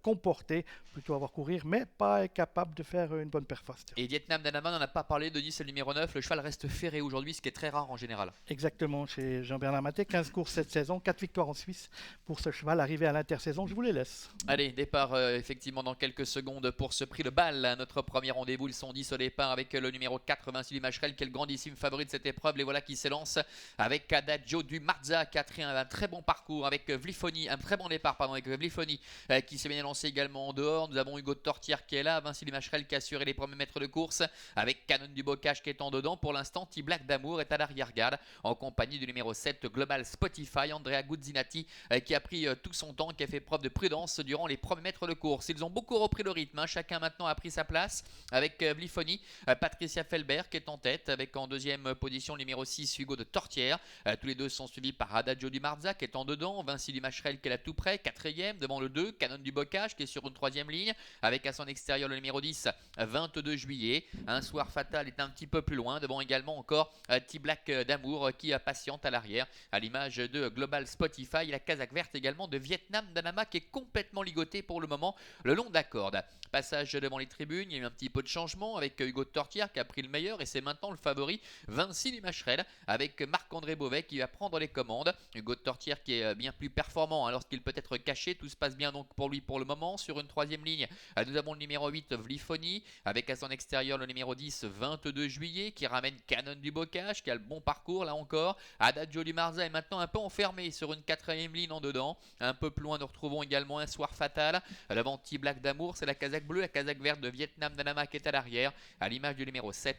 comporter, plutôt avoir courir, mais pas être capable de faire une bonne performance. Et Vietnam Danama, on n'en a pas parlé, Denis, c'est le numéro 9. Le cheval reste ferré aujourd'hui, ce qui est très rare en général. Exactement, chez Jean-Bernard Maté, 15 courses cette saison, 4 victoires en Suisse pour ce cheval arrivé à l'intersaison. Je vous les laisse. Allez, départ effectivement dans quelques secondes pour ce prix de balle. Notre premier rendez-vous, ils sont 10 au départ avec le numéro 4, Vincili Macherel, qui est le grandissime favori de cette épreuve. Les voilà qui s'élancent avec Adagio du Marza, qui a un très bon parcours avec Vlifoni, un très bon départ pardon, avec Vlifoni, qui s'est bien lancé également en dehors. Nous avons Hugo de Tortière qui est là, Vincili Macherel qui a assuré les premiers mètres de course avec Canon du Bocage qui est en dedans. Pour l'instant, T-Black d'Amour est à l'arrière-garde en compagnie du numéro 7, Global Spotify, Andrea Guzzinati, qui a pris tout son temps, qui a fait preuve de prudence durant les premiers mètres de course. Ils ont beaucoup repris le rythme, hein. Chacun maintenant a pris sa place avec Vlifoni, Patricia Felbert qui est en tête avec en deuxième position le numéro 6, Hugo de Tortière. Tous les deux sont suivis par Adagio du Marza qui est en dedans, Vincili Macherel qui est là tout près, quatrième devant le 2, Canon du Bocage qui est sur une troisième ligne avec à son extérieur le numéro 10, 22 juillet. Un soir fatal est un petit peu plus loin, devant également encore T-Black d'Amour qui patiente à l'arrière à l'image de Global Spotify. La casaque verte également de Vietnam Danama qui est complètement ligotée pour le moment le long de la corde. Passage devant les tribunes, il y a eu un petit peu de changement avec Hugo de Tortière qui a pris le meilleur et c'est maintenant le favori Vincili Macherel avec Marc-André Beauvais qui va prendre les commandes. Hugo de Tortière qui est bien plus performant lorsqu'il peut être caché. Tout se passe bien donc pour lui pour le moment. Sur une troisième ligne, nous avons le numéro 8 Vlifoni avec à son extérieur le numéro 10 22 juillet qui ramène Canon du Bocage qui a le bon parcours là encore. Adagio du Marza est maintenant un peu enfermé sur une quatrième ligne en dedans. Un peu plus loin nous retrouvons également un soir fatal. L'avant T-Black d'Amour, c'est la casaque bleue, la casaque verte de Vietnam Danama qui est à l'arrière à l'image du numéro 7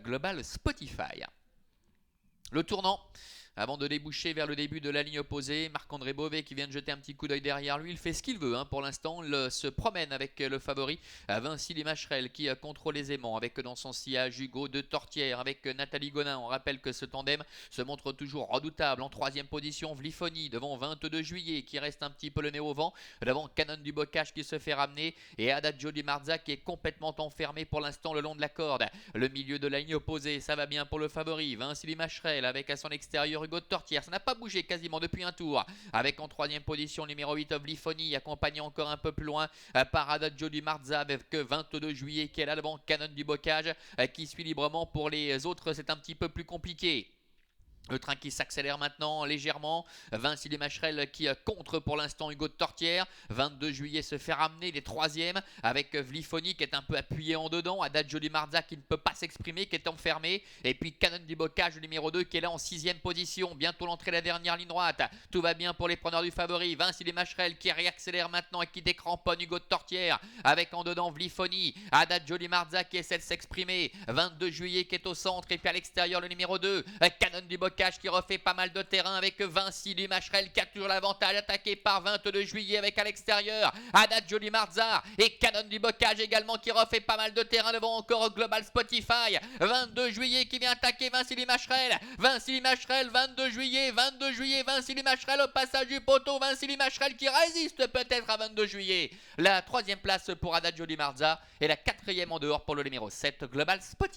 Global Spotify. Le tournant avant de déboucher vers le début de la ligne opposée, Marc-André Beauvais qui vient de jeter un petit coup d'œil derrière lui, il fait ce qu'il veut pour l'instant, il se promène avec le favori Vincili Macherel qui contrôle aisément avec dans son sillage Hugo de Tortière avec Nathalie Gonin. On rappelle que ce tandem se montre toujours redoutable. En troisième position, Vlifoni devant 22 juillet qui reste un petit peu le nez au vent, devant Canon du Bocage qui se fait ramener et Adagio di Marza qui est complètement enfermé pour l'instant le long de la corde. Le milieu de la ligne opposée, ça va bien pour le favori Vincili Macherel avec à son extérieur Hugo de Tortière, ça n'a pas bougé quasiment depuis un tour, avec en troisième position numéro 8 Vlifoni, accompagné encore un peu plus loin par Adagio di Marza avec 22 juillet qui est là devant Canon du Bocage qui suit librement. Pour les autres c'est un petit peu plus compliqué. Le train qui s'accélère maintenant légèrement. Vincili Macherel qui contre pour l'instant Hugo de Tortière. 22 juillet se fait ramener les troisièmes avec Vlifoni qui est un peu appuyé en dedans. Adagio di Marza qui ne peut pas s'exprimer, qui est enfermé. Et puis Canon du Bocage, le numéro 2 qui est là en sixième position. Bientôt l'entrée de la dernière ligne droite. Tout va bien pour les preneurs du favori. Vincili Macherel qui réaccélère maintenant et qui décramponne Hugo de Tortière. Avec en dedans Vlifoni. Adagio di Marza qui essaie de s'exprimer. 22 juillet qui est au centre. Et puis à l'extérieur le numéro 2. Canon du Bocage qui refait pas mal de terrain avec Vincili Macherel qui a toujours l'avantage, attaqué par 22 juillet avec à l'extérieur Adagio di Marza et Canon du Bocage également qui refait pas mal de terrain devant encore Global Spotify. 22 juillet qui vient attaquer Vincili Macherel, 22 juillet, Vincili Macherel au passage du poteau, Vincili Macherel qui résiste peut-être à 22 juillet. La troisième place pour Adagio di Marza et la quatrième en dehors pour le numéro 7 Global Spotify.